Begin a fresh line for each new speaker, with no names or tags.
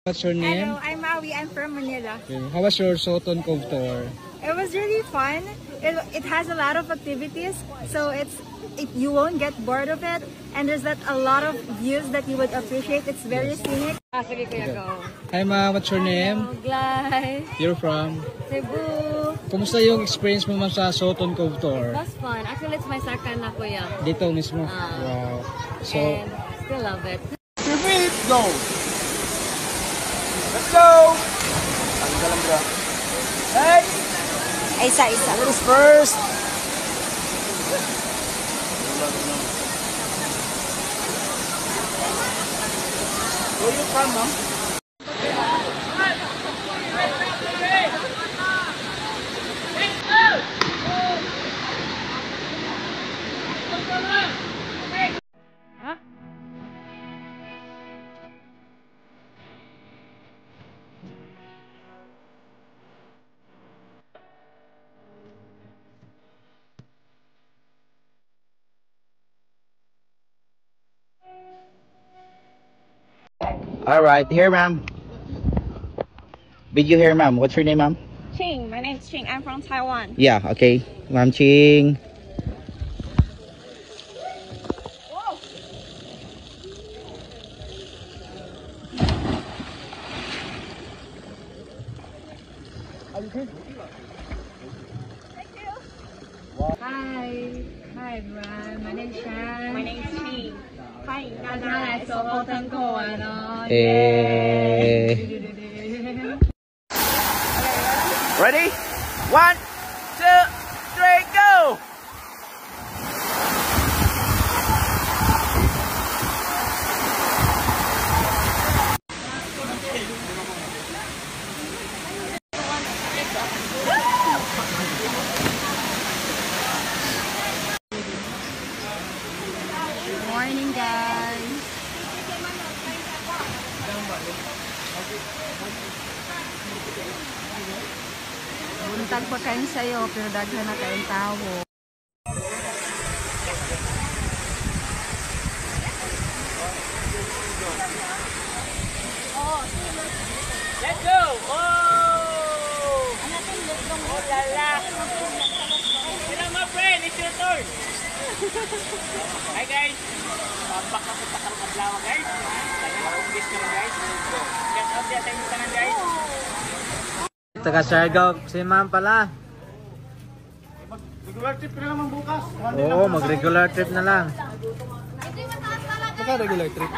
What's your name?
Hello, I'm Maui. I'm from Manila.
Okay. How was your Soton Cove tour?
It was really fun. It has a lot of activities, so you won't get bored of it. And there's a lot of views that you would appreciate. It's very scenic. Sige, kuya, go.
Hi ma'am, what's your name?
Hello, Glay.
You're from?
Cebu.
Kumusta yung experience mo ma'am sa Soton Cove tour?
It was fun. Actually, it's my second na, kuya.
Dito mismo? Wow. So,
And still love it.
Go! Let's go! Ang galang bro. Hey!
Isa.
Ladies first! Where you from, ma'am?
Alright, here ma'am. Video here ma'am. What's your name ma'am?
Ching. My name's Ching. I'm from Taiwan.
Yeah, okay. Ma'am Ching.
Hi everyone. My name's Shan. My name's Ching. Hi. Soton Cove.
Ready? 1, 2, 3, go!
Morning, guys. Buntag pa kayo sa'yo, pero daghan na kayong tao.
Let's go! Oh! Oh la la! Hello my friend, it's your turn! Hi guys! Back na sa Takarang Adlaw guys! Lagi na-ungis ka lang guys! Get out there tayo tanan guys!
Taga Siargao, si ma'am pala.
Regular trip ka na naman bukas!
Oo, mag-regular trip na lang.
baka regular trip.